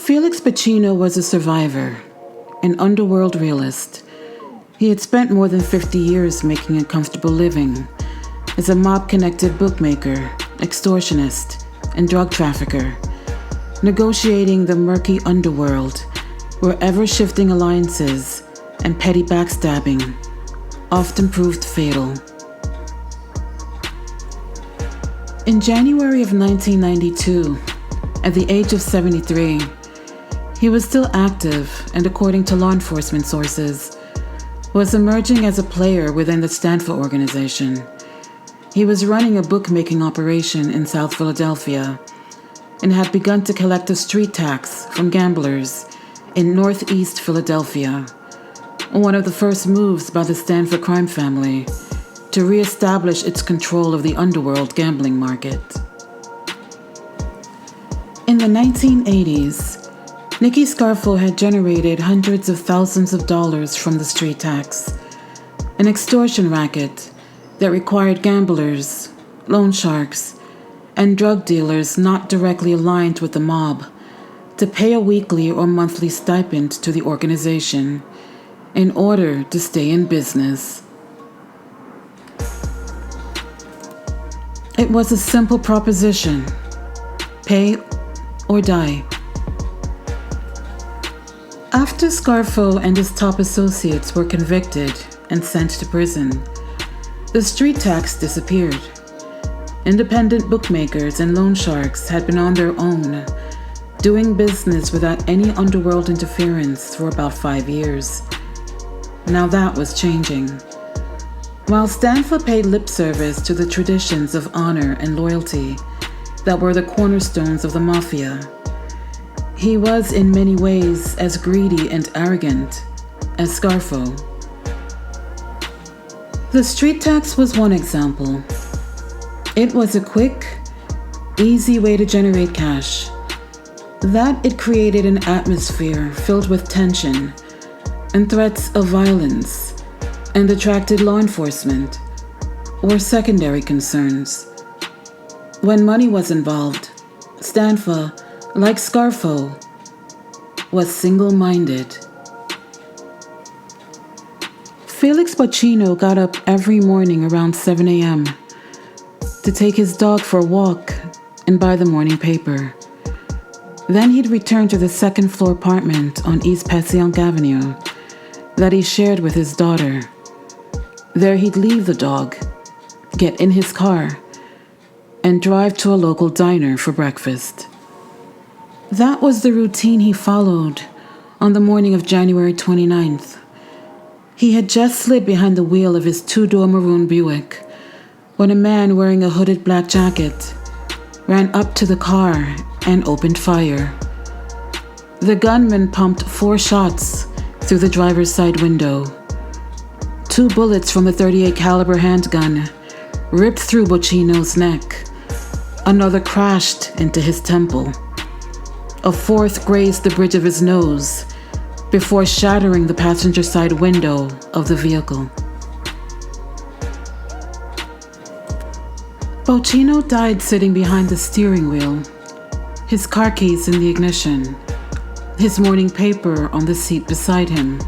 Felix Bocchino was a survivor, an underworld realist. He had spent more than 50 years making a comfortable living as a mob-connected bookmaker, extortionist, and drug trafficker, negotiating the murky underworld where ever-shifting alliances and petty backstabbing often proved fatal. In January of 1992, at the age of 73, he was still active and, according to law enforcement sources, was emerging as a player within the Stanfa organization. He was running a bookmaking operation in South Philadelphia and had begun to collect a street tax from gamblers in Northeast Philadelphia, one of the first moves by the Stanfa crime family to re-establish its control of the underworld gambling market. In the 1980s, Nicky Scarfo had generated hundreds of thousands of dollars from the street tax, an extortion racket that required gamblers, loan sharks, and drug dealers not directly aligned with the mob to pay a weekly or monthly stipend to the organization in order to stay in business. It was a simple proposition: pay or die. After Scarfo and his top associates were convicted and sent to prison, the street tax disappeared. Independent bookmakers and loan sharks had been on their own, doing business without any underworld interference for about 5 years. Now that was changing. While Stanfa paid lip service to the traditions of honor and loyalty that were the cornerstones of the mafia, he was in many ways as greedy and arrogant as Scarfo. The street tax was one example. It was a quick, easy way to generate cash. That it created an atmosphere filled with tension and threats of violence and attracted law enforcement or secondary concerns. When money was involved, Stanfa, like Scarfo, was single-minded. Felix Bocchino got up every morning around 7 a.m. to take his dog for a walk and buy the morning paper. Then he'd return to the second-floor apartment on East Passyunk Avenue that he shared with his daughter. There he'd leave the dog, get in his car, and drive to a local diner for breakfast. That was the routine he followed on the morning of January 29th. He had just slid behind the wheel of his two-door maroon Buick when a man wearing a hooded black jacket ran up to the car and opened fire. The gunman pumped 4 shots through the driver's side window. 2 bullets from the .38 caliber handgun ripped through Bocchino's neck. Another crashed into his temple. A 4th grazed the bridge of his nose before shattering the passenger side window of the vehicle. Bocchino died sitting behind the steering wheel, his car keys in the ignition, his morning paper on the seat beside him.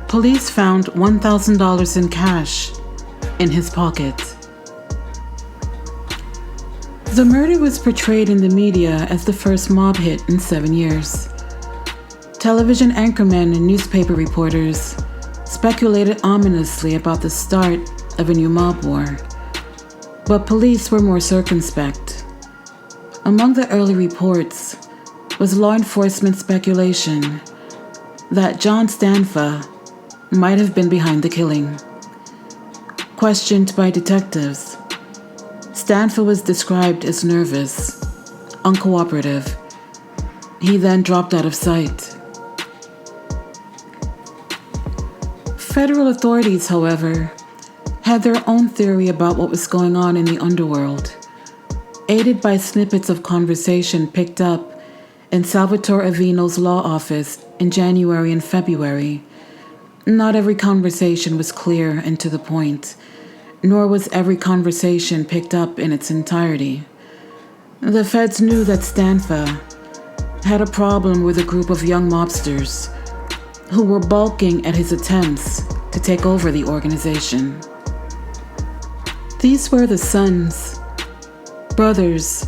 Police found $1,000 in cash in his pocket. The murder was portrayed in the media as the first mob hit in 7 years. Television anchormen and newspaper reporters speculated ominously about the start of a new mob war, but police were more circumspect. Among the early reports was law enforcement speculation that John Stanfa might have been behind the killing. Questioned by detectives, Stanfa was described as nervous, uncooperative. He then dropped out of sight. Federal authorities, however, had their own theory about what was going on in the underworld, aided by snippets of conversation picked up in Salvatore Avino's law office in January and February. Not every conversation was clear and to the point, nor was every conversation picked up in its entirety. The feds knew that Stanfa, had a problem with a group of young mobsters who were balking at his attempts to take over the organization. These were the sons, brothers,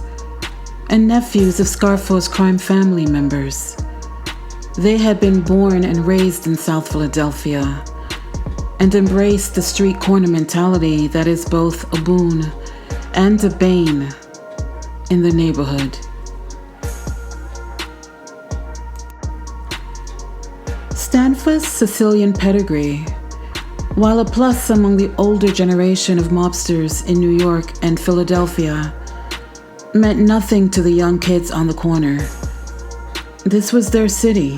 and nephews of Scarfo's crime family members. They had been born and raised in South Philadelphia and embraced the street corner mentality that is both a boon and a bane in the neighborhood. Stanfa's Sicilian pedigree, while a plus among the older generation of mobsters in New York and Philadelphia, meant nothing to the young kids on the corner. This was their city,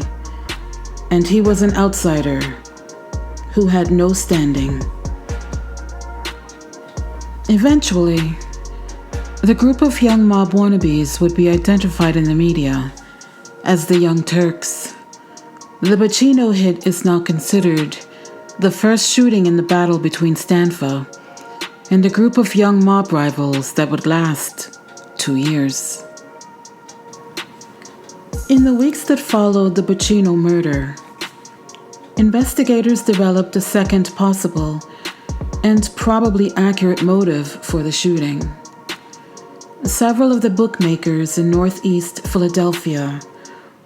and he was an outsider who had no standing. Eventually, the group of young mob wannabes would be identified in the media as the Young Turks. The Bocchino hit is now considered the first shooting in the battle between Stanfa and a group of young mob rivals that would last 2 years. In the weeks that followed the Bocchino murder, investigators developed a second possible and probably accurate motive for the shooting. Several of the bookmakers in Northeast Philadelphia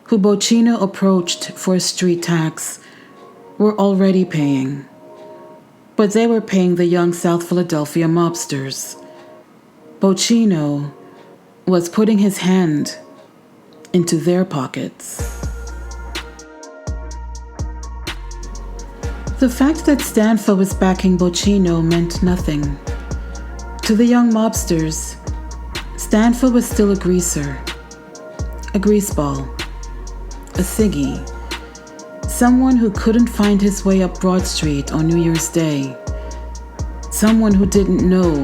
who Bocchino approached for a street tax were already paying, but they were paying the young South Philadelphia mobsters. Bocchino was putting his hand into their pockets. The fact that Stanfa was backing Bocchino meant nothing. To the young mobsters, Stanfa was still a greaser, a greaseball, a ciggy, someone who couldn't find his way up Broad Street on New Year's Day, someone who didn't know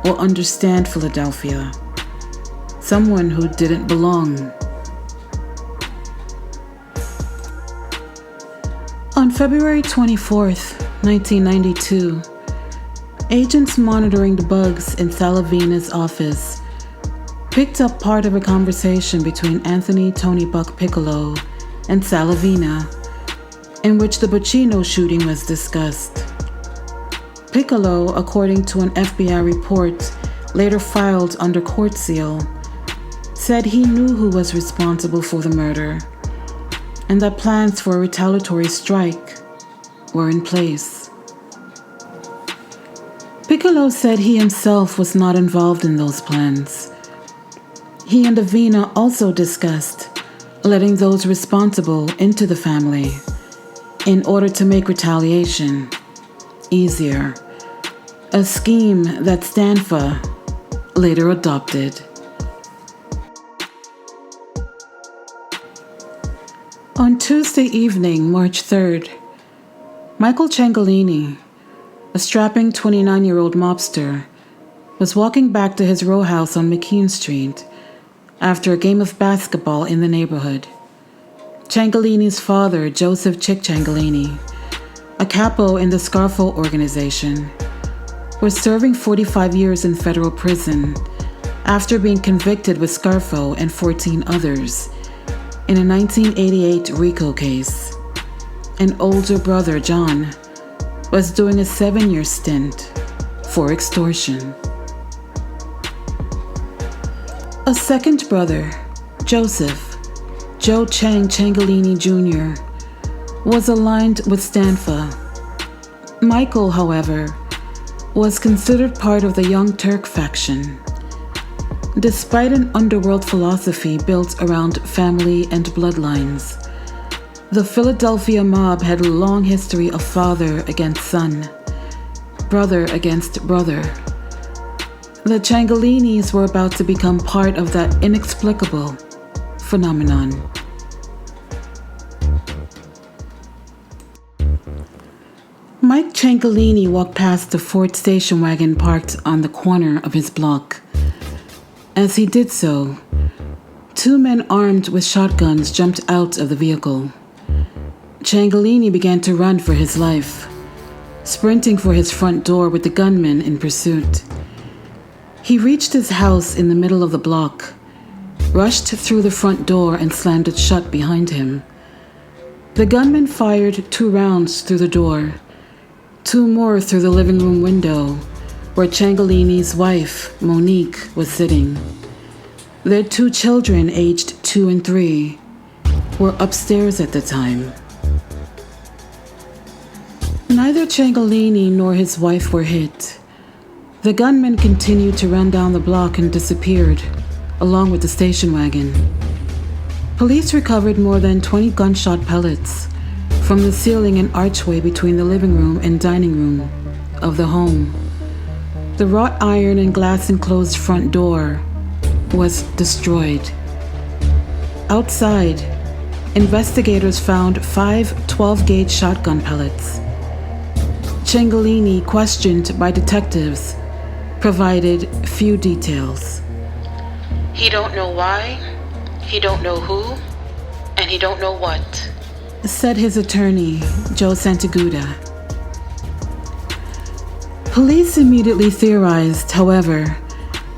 or understand Philadelphia, someone who didn't belong. On February 24th, 1992, agents monitoring the bugs in Salavina's office picked up part of a conversation between Anthony Tony Buck Piccolo and Salavina, in which the Bocchino shooting was discussed. Piccolo, according to an FBI report later filed under court seal, said he knew who was responsible for the murder and that plans for a retaliatory strike were in place. Piccolo said he himself was not involved in those plans. He and Avina also discussed letting those responsible into the family in order to make retaliation easier, a scheme that Stanfa later adopted. On Tuesday evening, March 3rd, Michael Ciancaglini, a strapping 29-year-old mobster, was walking back to his row house on McKean Street after a game of basketball in the neighborhood. Ciancaglini's father, Joseph Ciancaglini, a capo in the Scarfo organization, was serving 45 years in federal prison after being convicted with Scarfo and 14 others in a 1988 RICO case. An older brother, John, was doing a 7-year stint for extortion. A second brother, Joseph, Joe Chang Ciancaglini Jr., was aligned with Stanfa. Michael, however, was considered part of the Young Turk faction. Despite an underworld philosophy built around family and bloodlines, the Philadelphia mob had a long history of father against son, brother against brother. The Ciancaglinis were about to become part of that inexplicable phenomenon. Mike Ciancaglini walked past the Ford station wagon parked on the corner of his block. As he did so, 2 men armed with shotguns jumped out of the vehicle. Ciancaglini began to run for his life, sprinting for his front door with the gunmen in pursuit. He reached his house in the middle of the block rushed through the front door and slammed it shut behind him. The gunman fired 2 rounds through the door, 2 more through the living room window, where Ciancaglini's wife, Monique, was sitting. Their 2 children, aged 2 and 3, were upstairs at the time. Neither Ciancaglini nor his wife were hit. The gunman continued to run down the block and disappeared, along with the station wagon. Police recovered more than 20 gunshot pellets from the ceiling and archway between the living room and dining room of the home. The wrought iron and glass enclosed front door was destroyed. Outside, investigators found 5 12-gauge shotgun pellets. Ciancaglini, questioned by detectives, provided few details. He don't know why, he don't know who, and he don't know what, said his attorney, Joe Santagudda. Police immediately theorized, however,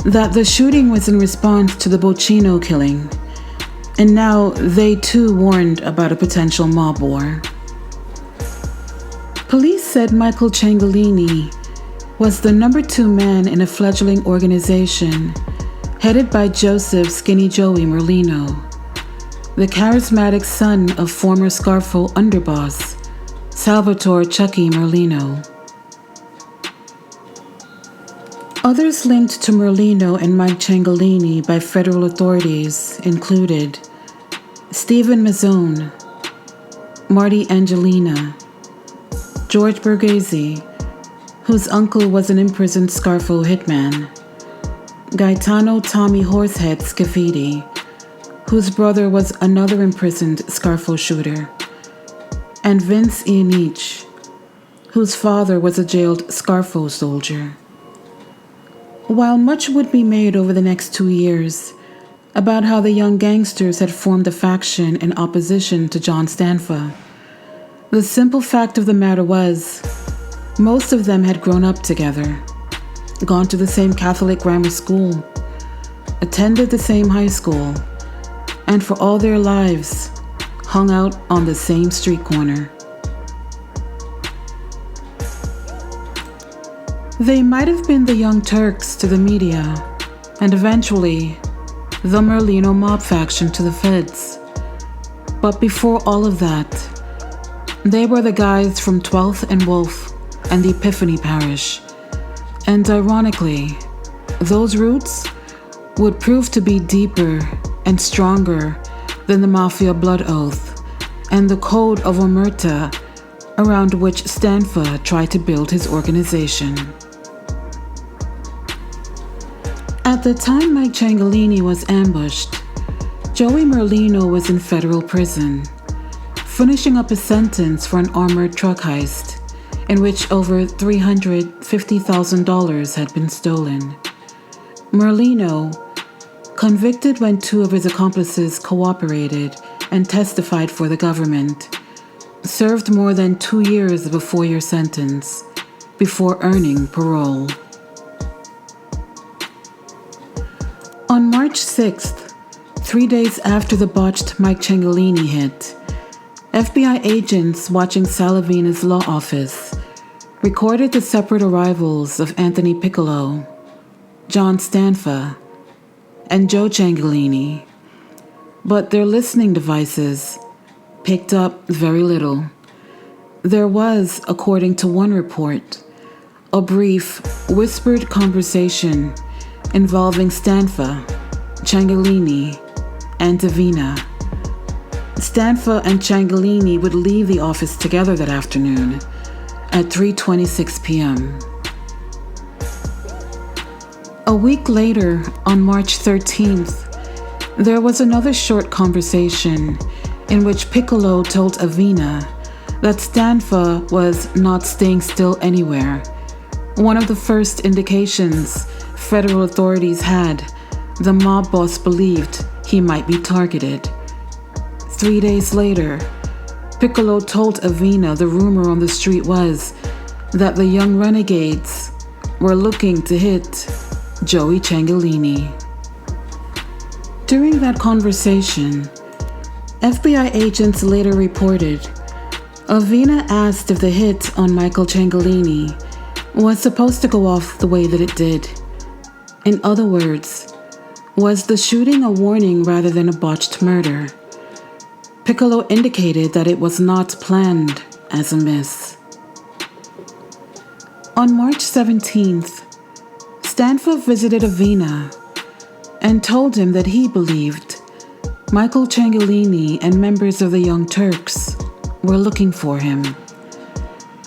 that the shooting was in response to the Bocchino killing, and now they too warned about a potential mob war. Police said Michael Ciancaglini was the number 2 man in a fledgling organization headed by Joseph Skinny Joey Merlino, the charismatic son of former Scarfo underboss Salvatore Chucky Merlino. Others linked to Merlino and Mike Ciancaglini by federal authorities included Stephen Mazzone, Marty Angelina, George Borghese, whose uncle was an imprisoned Scarfo hitman, Gaetano Tommy Horsehead Scafidi, whose brother was another imprisoned Scarfo shooter, and Vince Ianich, whose father was a jailed Scarfo soldier. While much would be made over the next 2 years about how the young gangsters had formed a faction in opposition to John Stanfa, the simple fact of the matter was, most of them had grown up together, gone to the same Catholic grammar school, attended the same high school, and for all their lives, hung out on the same street corner. They might have been the Young Turks to the media, and eventually, the Merlino mob faction to the feds. But before all of that, they were the guys from 12th and Wolf and the Epiphany Parish. And ironically, those roots would prove to be deeper and stronger than the Mafia blood oath and the Code of Omerta around which Stanfa tried to build his organization. At the time Mike Ciancaglini was ambushed, Joey Merlino was in federal prison, finishing up a sentence for an armored truck heist in which over $350,000 had been stolen. Merlino, convicted when 2 of his accomplices cooperated and testified for the government, served more than 2 years of a 4-year sentence before earning parole. On March 6th, 3 days after the botched Mike Ciancaglini hit, FBI agents watching Salavina's law office recorded the separate arrivals of Anthony Piccolo, John Stanfa, and Joe Ciancaglini, but their listening devices picked up very little. There was, according to one report, a brief, whispered conversation involving Stanfa, Ciancaglini, and Davina. Stanfa and Ciancaglini would leave the office together that afternoon at 3:26 p.m. A week later, on March 13th, there was another short conversation in which Piccolo told Avina that Stanfa was not staying still anywhere, one of the first indications federal authorities had the mob boss believed he might be targeted. 3 days later, Piccolo told Avina the rumor on the street was that the young renegades were looking to hit Joey Ciancaglini. During that conversation, FBI agents later reported Avina asked if the hit on Michael Ciancaglini was supposed to go off the way that it did. In other words, was the shooting a warning rather than a botched murder? Piccolo indicated that it was not planned as a miss. On March 17th, Stanfa visited Avina and told him that he believed Michael Ciancaglini and members of the Young Turks were looking for him.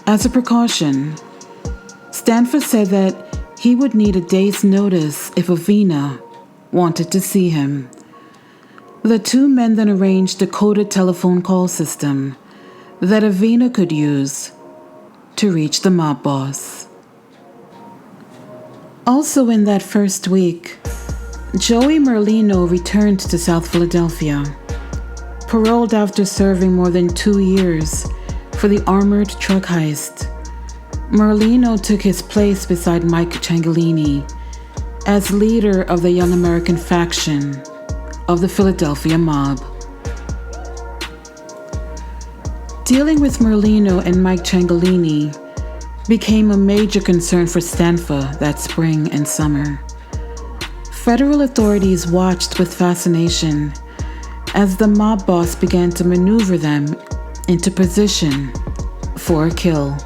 As a precaution, Stanfa said that he would need a day's notice if Avina wanted to see him. The two men then arranged a coded telephone call system that Avina could use to reach the mob boss. Also in that first week, Joey Merlino returned to South Philadelphia, paroled after serving more than 2 years for the armored truck heist. Merlino took his place beside Mike Ciancaglini as leader of the Young American faction of the Philadelphia mob. Dealing with Merlino and Mike Ciancaglini became a major concern for Stanfa that spring and summer. Federal authorities watched with fascination as the mob boss began to maneuver them into position for a kill.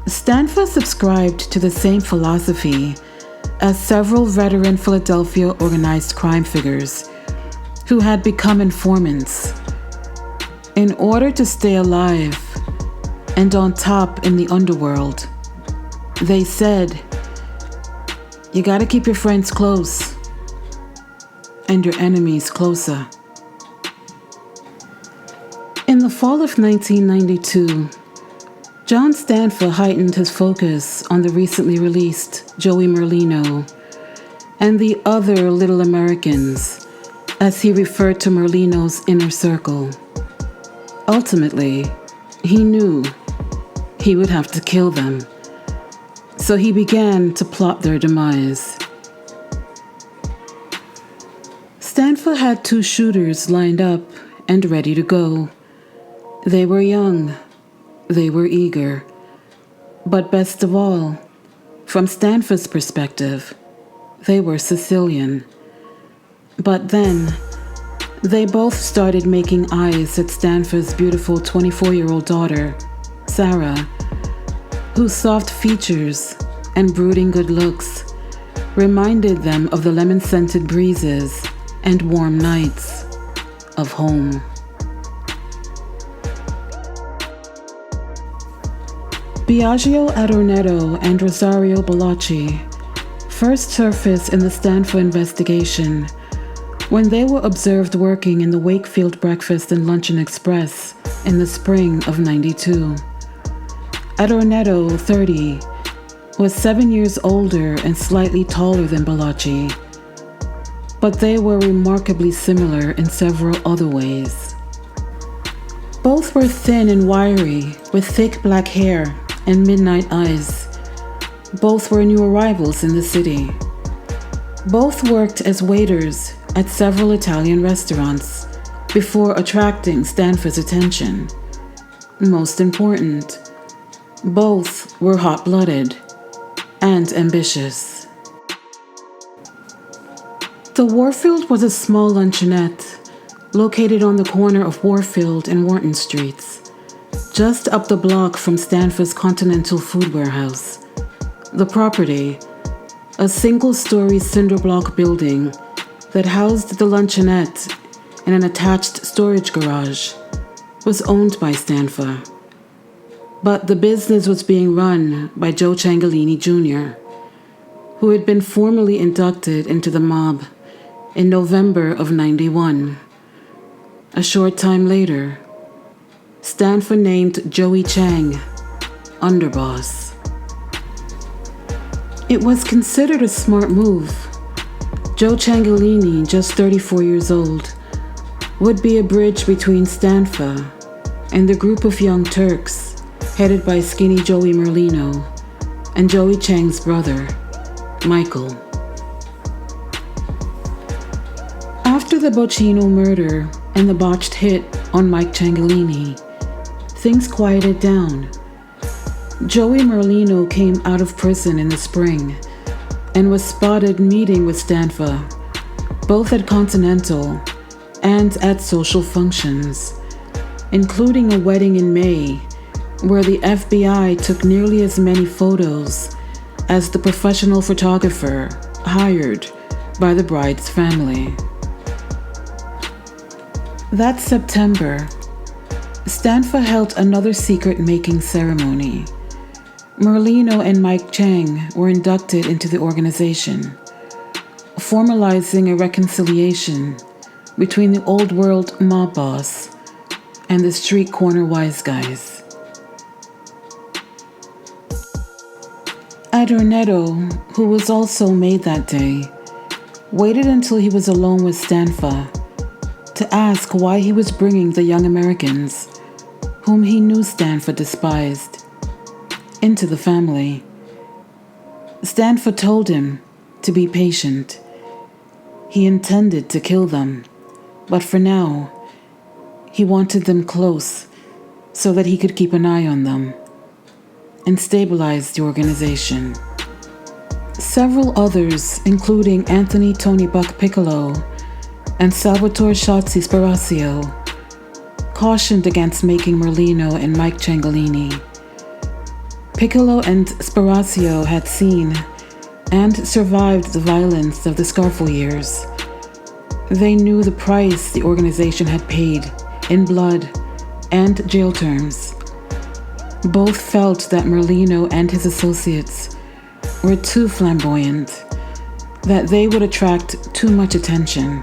Stanfa subscribed to the same philosophy as several veteran Philadelphia organized crime figures who had become informants. In order to stay alive and on top in the underworld, they said, "You gotta keep your friends close and your enemies closer." In the fall of 1992, John Stanfa heightened his focus on the recently released Joey Merlino and the other Little Americans, as he referred to Merlino's inner circle. Ultimately, he knew he would have to kill them, so he began to plot their demise. Stanfa had 2 shooters lined up and ready to go. They were young. They were eager. But best of all, from Stanfa's perspective, they were Sicilian. But then, they both started making eyes at Stanfa's beautiful 24-year-old daughter, Sarah, whose soft features and brooding good looks reminded them of the lemon-scented breezes and warm nights of home. Biagio Adornetto and Rosario Bellocci first surfaced in the Stanfa investigation when they were observed working in the Wakefield Breakfast and Luncheon Express in the spring of '92. Adornetto, 30, was 7 years older and slightly taller than Bellocci, but they were remarkably similar in several other ways. Both were thin and wiry, with thick black hair and midnight eyes. Both were new arrivals in the city. Both worked as waiters at several Italian restaurants before attracting Stanfa's attention. Most important, both were hot-blooded and ambitious. The Warfield was a small luncheonette located on the corner of Warfield and Wharton Streets, just up the block from Stanfa's Continental Food Warehouse. The property, a single-story cinder block building that housed the luncheonette in an attached storage garage, was owned by Stanfa. But the business was being run by Joe Ciancaglini Jr., who had been formally inducted into the mob in November of '91. A short time later, Stanfa named Joey Chang underboss. It was considered a smart move. Joe Ciancaglini, just 34 years old, would be a bridge between Stanfa and the group of Young Turks headed by skinny Joey Merlino and Joey Chang's brother, Michael. the Bocchino murder and the botched hit on Mike Ciancaglini, things quieted down. Joey Merlino came out of prison in the spring and was spotted meeting with Stanfa, both at Continental and at social functions, including a wedding in May where the FBI took nearly as many photos as the professional photographer hired by the bride's family. That September, Stanfa held another secret-making ceremony. Merlino and Mike Chang were inducted into the organization, formalizing a reconciliation between the old world mob boss and the street corner wise guys. Adornetto, who was also made that day, waited until he was alone with Stanfa to ask why he was bringing the young Americans, whom he knew Stanfa despised, into the family. Stanfa told him to be patient. He intended to kill them, but for now, he wanted them close so that he could keep an eye on them and stabilize the organization. Several others, including Anthony Tony Buck Piccolo and Salvatore Shotzi Sparazio, cautioned against making Merlino and Mike Ciancaglini. Piccolo and Sparazio had seen and survived the violence of the Scarfo years. They knew the price the organization had paid in blood and jail terms. Both felt that Merlino and his associates were too flamboyant, that they would attract too much attention,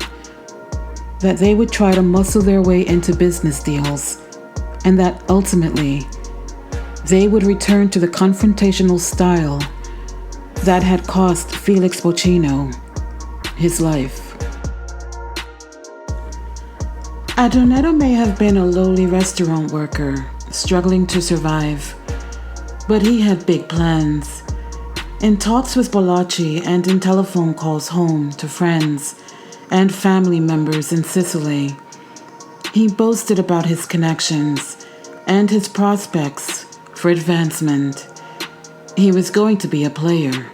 that they would try to muscle their way into business deals, and that ultimately they would return to the confrontational style that had cost Felix Bocchino his life. Adornetto may have been a lowly restaurant worker struggling to survive, but he had big plans. In talks with Bellacci and in telephone calls home to friends and family members in Sicily, he boasted about his connections and his prospects for advancement. He was going to be a player.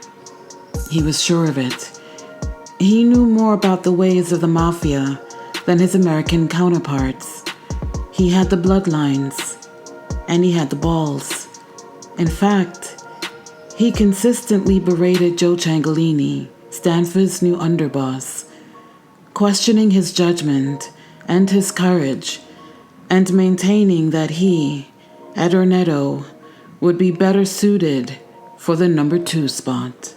He was sure of it. He knew more about the ways of the mafia than his American counterparts. He had the bloodlines, and he had the balls. In fact, he consistently berated Joe Ciancaglini, Stanfa's new underboss, questioning his judgment and his courage, and maintaining that he, Adornetto, would be better suited for the number 2 spot.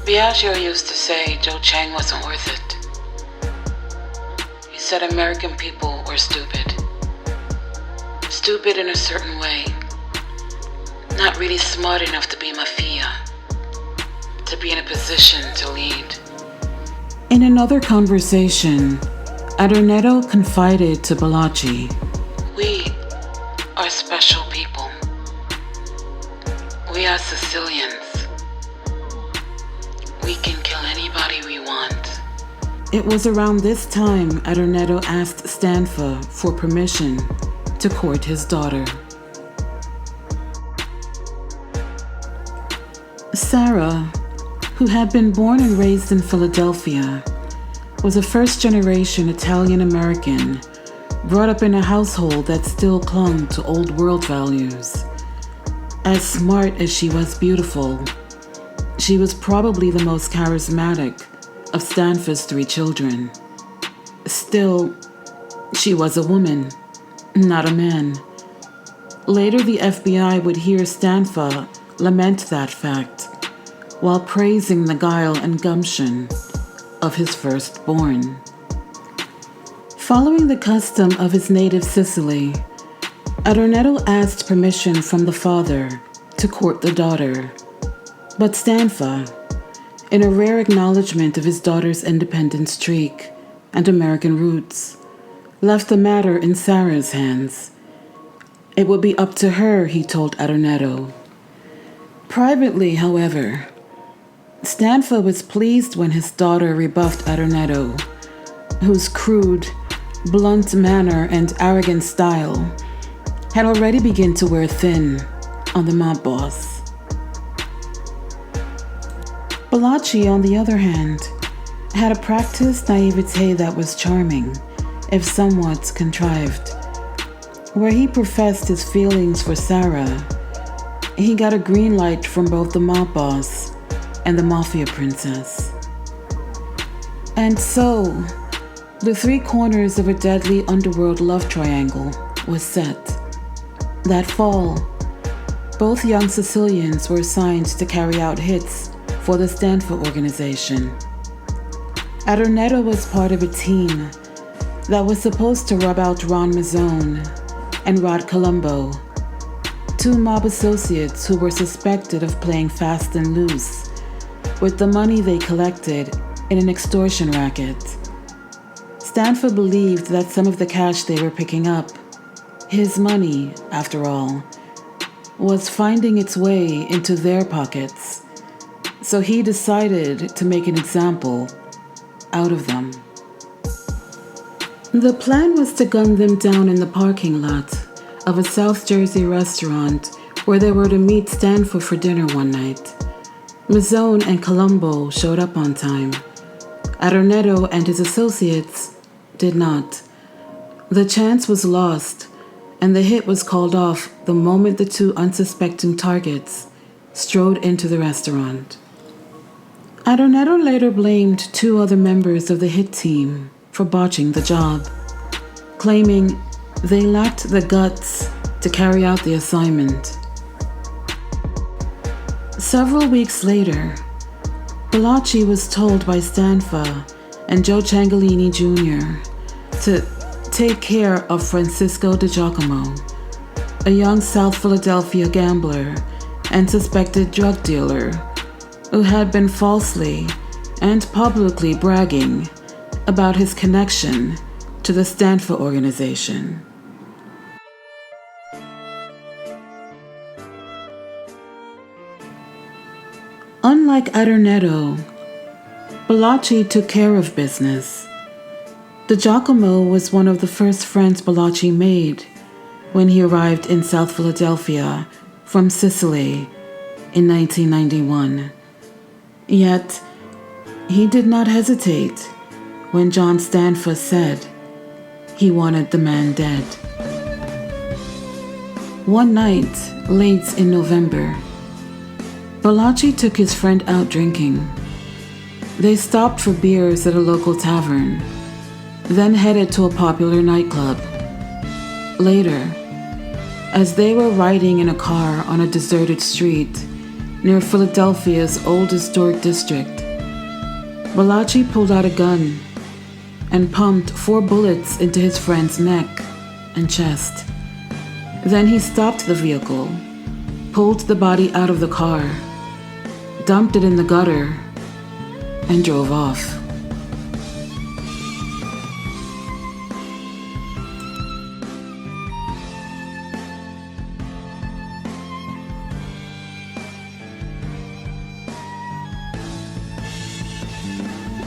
Biagio used to say Joe Chang wasn't worth it. He said American people were stupid. Stupid in a certain way. Not really smart enough to be mafia, to be in a position to lead. In another conversation, Adornetto confided to Bellacci, We are special people. We are Sicilians. We can kill anybody we want. It was around this time Adornetto asked Stanfa for permission to court his daughter. Sarah, who had been born and raised in Philadelphia, was a first-generation Italian-American brought up in a household that still clung to old world values. As smart as she was beautiful, she was probably the most charismatic of Stanfa's 3 children. Still, she was a woman, not a man. Later, the FBI would hear Stanfa lament that fact while praising the guile and gumption of his firstborn. Following the custom of his native Sicily, Adornetto asked permission from the father to court the daughter, but Stanfa, in a rare acknowledgement of his daughter's independent streak and American roots, left the matter in Sarah's hands. It would be up to her, he told Adornetto. Privately, however, Stanfa was pleased when his daughter rebuffed Adornetto whose crude, blunt manner and arrogant style had already begun to wear thin on the mob boss. Bocchino, on the other hand, had a practiced naivete that was charming, if somewhat contrived. Where he professed his feelings for Sarah, he got a green light from both the mob boss and the mafia princess. And so, the three corners of a deadly underworld love triangle was set. That fall, both young Sicilians were assigned to carry out hits for the Stanfa organization. Adornetto was part of a team that was supposed to rub out Ron Mazzone and Rod Colombo, two mob associates who were suspected of playing fast and loose with the money they collected in an extortion racket. Stanfa believed that some of the cash they were picking up, his money, after all, was finding its way into their pockets, so he decided to make an example out of them. The plan was to gun them down in the parking lot of a South Jersey restaurant where they were to meet Stanfa for dinner one night. Mazzone and Colombo showed up on time. Adornetto and his associates did not. The chance was lost, and the hit was called off the moment the two unsuspecting targets strode into the restaurant. Adornetto later blamed two other members of the hit team for botching the job, claiming they lacked the guts to carry out the assignment. Several weeks later, Bocchino was told by Stanfa and Joe Ciancaglini Jr. to take care of Francisco DiGiacomo, a young South Philadelphia gambler and suspected drug dealer who had been falsely and publicly bragging about his connection to the Stanfa organization. Unlike Adornetto, Bocchino took care of business. DiGiacomo was one of the first friends Bocchino made when he arrived in South Philadelphia from Sicily in 1991. Yet, he did not hesitate when John Stanfa said he wanted the man dead. One night, late in November, Bocchino took his friend out drinking. They stopped for beers at a local tavern, then headed to a popular nightclub. Later, as they were riding in a car on a deserted street near Philadelphia's old historic district, Bocchino pulled out a gun and pumped 4 bullets into his friend's neck and chest. Then he stopped the vehicle, pulled the body out of the car, dumped it in the gutter, and drove off.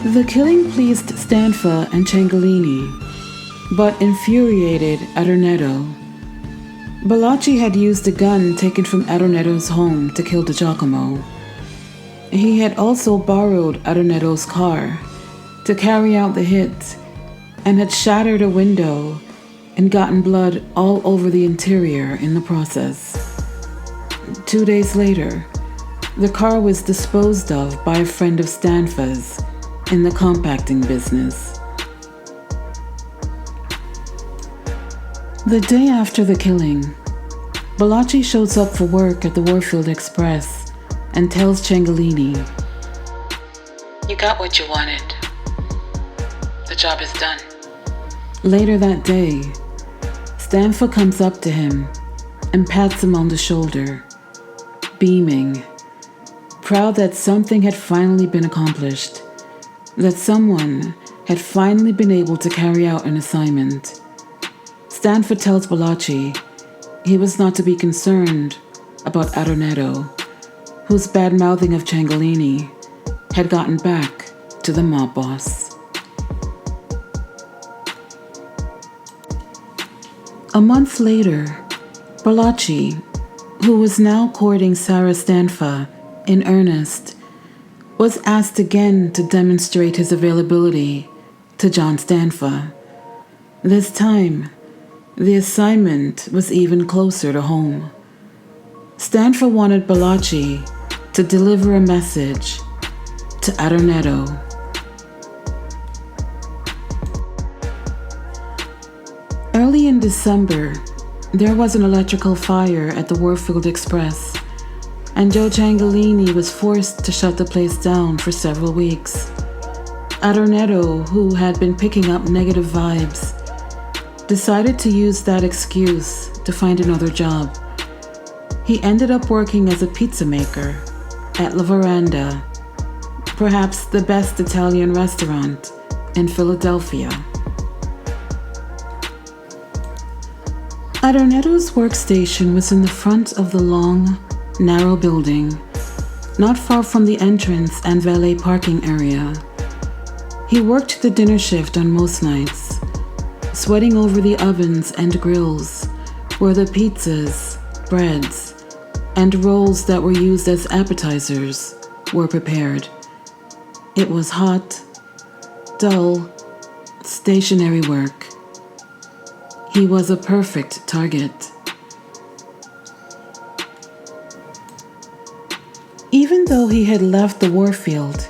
The killing pleased Stanfa and Ciancaglini, but infuriated Adornetto. Bocchino had used a gun taken from Adornetto's home to kill DiGiacomo. He had also borrowed Adornetto's car to carry out the hit and had shattered a window and gotten blood all over the interior in the process. 2 days later, the car was disposed of by a friend of Stanfa's in the compacting business. The day after the killing, Bocchino shows up for work at the Warfield Express and tells Ciancaglini, "You got what you wanted. The job is done." Later that day, Stanfa comes up to him and pats him on the shoulder, beaming, proud that something had finally been accomplished, that someone had finally been able to carry out an assignment. Stanfa tells Bocchino he was not to be concerned about Adornetto, whose bad-mouthing of Ciancaglini had gotten back to the mob boss. A month later, Bocchino, who was now courting Sarah Stanfa in earnest, was asked again to demonstrate his availability to John Stanfa. This time, the assignment was even closer to home. Stanfa wanted Bocchino to deliver a message to Adornetto. Early in December, there was an electrical fire at the Warfield Express, and Joe Ciancaglini was forced to shut the place down for several weeks. Adornetto, who had been picking up negative vibes, decided to use that excuse to find another job. He ended up working as a pizza maker at La Veranda, perhaps the best Italian restaurant in Philadelphia. Adornetto's workstation was in the front of the long, narrow building, not far from the entrance and valet parking area. He worked the dinner shift on most nights, sweating over the ovens and grills where the pizzas, breads, and rolls that were used as appetizers were prepared. It was hot, dull, stationary work. He was a perfect target. Even though he had left the Warfield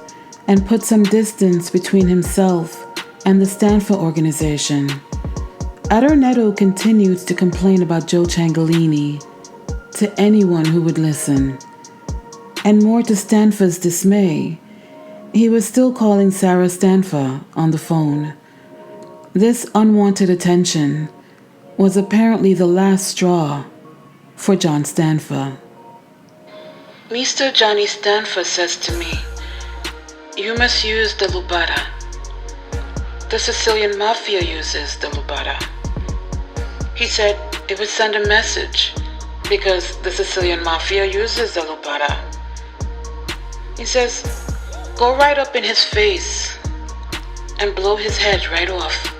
and put some distance between himself and the Stanfa organization, Adornetto continued to complain about Joe Ciancaglini to anyone who would listen. And more to Stanfa's dismay, he was still calling Sarah Stanfa on the phone. This unwanted attention was apparently the last straw for John Stanfa. Mr. Johnny Stanfa says to me, "You must use the lubada. The Sicilian mafia uses the lubada." He said it would send a message because the Sicilian mafia uses the lubada. He says, "Go right up in his face and blow his head right off.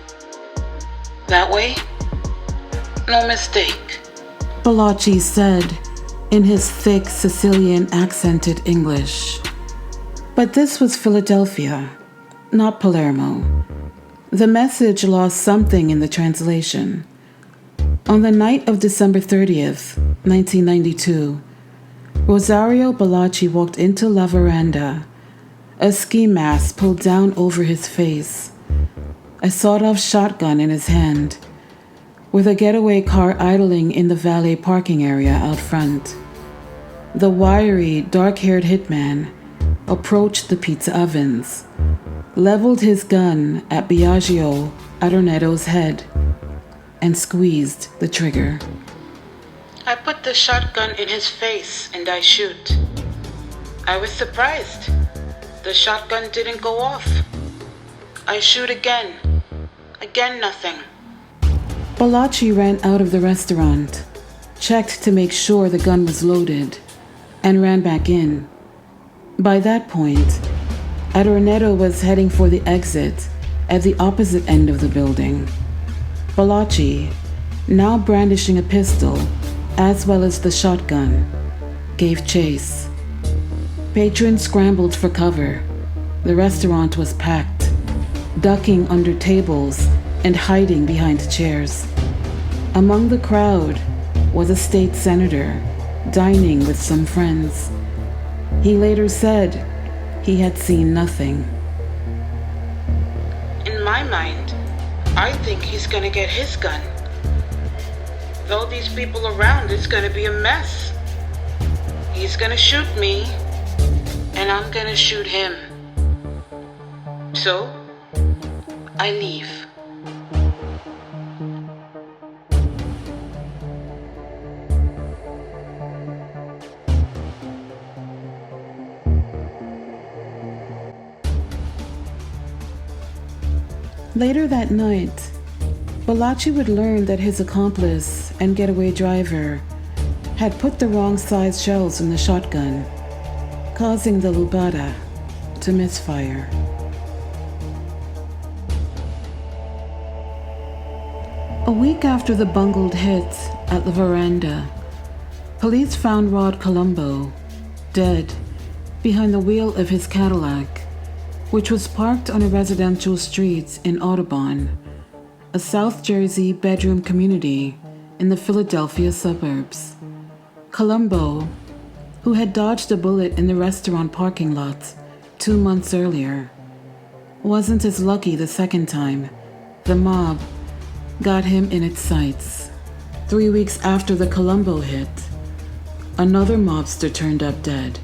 That way, no mistake." Bocchino said in his thick Sicilian accented English. But this was Philadelphia, not Palermo. The message lost something in the translation. On the night of December 30th, 1992, Rosario Bocchino walked into La Veranda, a ski mask pulled down over his face, a sawed-off shotgun in his hand, with a getaway car idling in the valet parking area out front. The wiry, dark-haired hitman approached the pizza ovens, leveled his gun at Biagio Adornetto's head, and squeezed the trigger. I put the shotgun in his face and I shoot. I was surprised. The shotgun didn't go off. I shoot again. Again, nothing. Bocchino ran out of the restaurant, checked to make sure the gun was loaded, and ran back in. By that point, Adornetto was heading for the exit at the opposite end of the building. Bocchino, now brandishing a pistol as well as the shotgun, gave chase. Patrons scrambled for cover. The restaurant was packed, ducking under tables and hiding behind chairs. Among the crowd was a state senator dining with some friends. He later said he had seen nothing. In my mind, I think he's gonna get his gun. With all these people around, it's gonna be a mess. He's gonna shoot me, and I'm gonna shoot him. So, I leave. Later that night, Bocchino would learn that his accomplice and getaway driver had put the wrong size shells in the shotgun, causing the lubada to misfire. A week after the bungled hit at the veranda, police found Rod Colombo dead behind the wheel of his Cadillac, which was parked on a residential street in Audubon, a South Jersey bedroom community in the Philadelphia suburbs. Colombo, who had dodged a bullet in the restaurant parking lot 2 months earlier, wasn't as lucky the second time the mob got him in its sights. 3 weeks after the Colombo hit, another mobster turned up dead